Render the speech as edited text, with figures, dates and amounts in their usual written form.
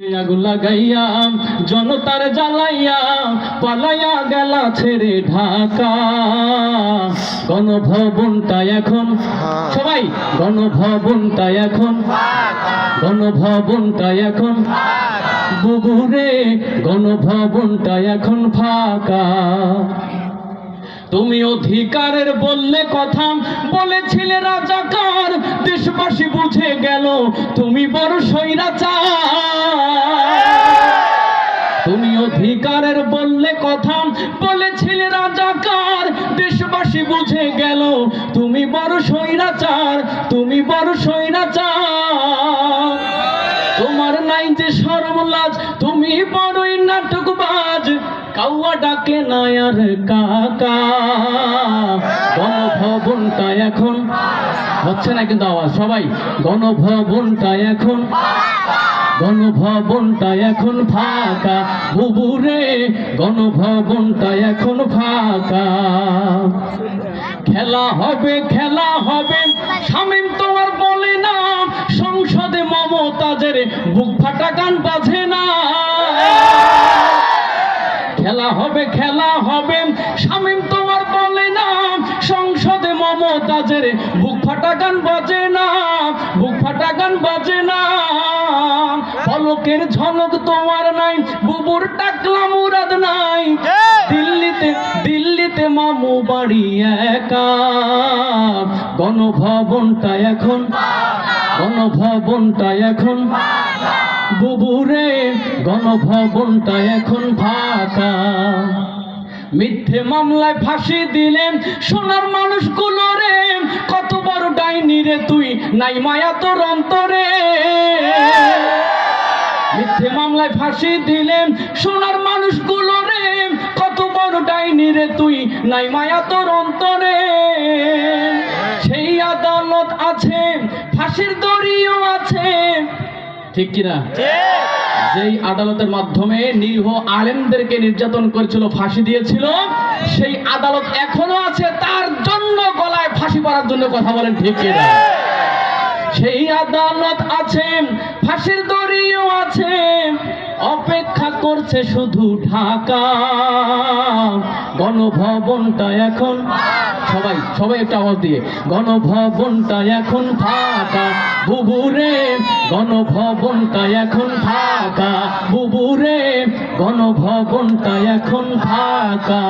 আগুন লাগাইয়া জনতার জ্বালাইয়া পালাইয়া গেলা ছেড়ে ঢাকা। গণভবনটা এখন সবাই গণভবনটা এখন গণভবনটা এখন বুবুরে গণভবনটা এখন ফাঁকা। তুমি অধিকারের বললে কথা বলেছিলে রাজাকার, দেশবাসী বুঝে গেল তুমি বড় স্বৈরাচার। তুমি অধিকারের বললে কথা বলেছিলে রাজাকার, দেশবাসী বুঝে গেল তুমি বড় স্বৈরাচার, তুমি বড় স্বৈরাচার। তোমার নাই যে শরম লাজ, তুমি বড়ই নাটকবাজ, কাউয়া ডাকে না আর কাকা। গণভবনটা এখন হচ্ছে না কিন্তু আওয়াজ, সবাই গণভবনটা এখন গণভবনটা এখন ফাঁকা। বুবুরে গণভবনটা এখন ফাঁকা। খেলা হবে খেলা হবে শামীম তোমার বলে না, সংসদে মমতাজের বুক ফাটা গান বাজে না। খেলা হবে শামীম তোমার বলে না, সংসদে মমতাজের বুক ফাটা গান বাজে না, বুক ফাটা গান বাজে না। পলকের ঝলক তোমার নাই, বুবুর টাকলা মুরাদ নাই, দিল্লিতে মামু বাড়ি একা। গণভবনটা এখন গণভবনটা এখন বুবুরে গণভবনটা এখন ফাঁকা। মিথ্যে মামলায় ফাঁসি দিলেন সোনার মানুষগুলো রে, কত বড় ডাইনি রে তুই, নাই মায়া তোর অন্তরে। মিথ্যে মামলায় ফাঁসি দিলেন সোনার মানুষগুলো রে, কত বড় ডাইনি রে তুই, নাই মায়া তোর অন্তরে। সেই আদালত আছে, ফাঁসির দড়িও আছে, ঠিক কিনা? যেই আদালতের মাধ্যমে নিরীহ আলেমদেরকে নির্যাতন করেছিল, ফাঁসি দিয়েছিল, সেই আদালত এখনো আছে, তার জন্য গলায় ফাঁসি পড়ার জন্য কথা বলেন, ঠিক কিনা? সেই আদালত আছে, ফাঁসির দড়িও আছে, অপেক্ষা করছে শুধু ঢাকা। গণভবনটা এখন সবাই একটা আওয়াজ দিয়ে গণভবনটা এখন ফাঁকা। বুবুরে গণভবনটা এখন ফাঁকা, বুবুরে গণভবনটা এখন ফাঁকা।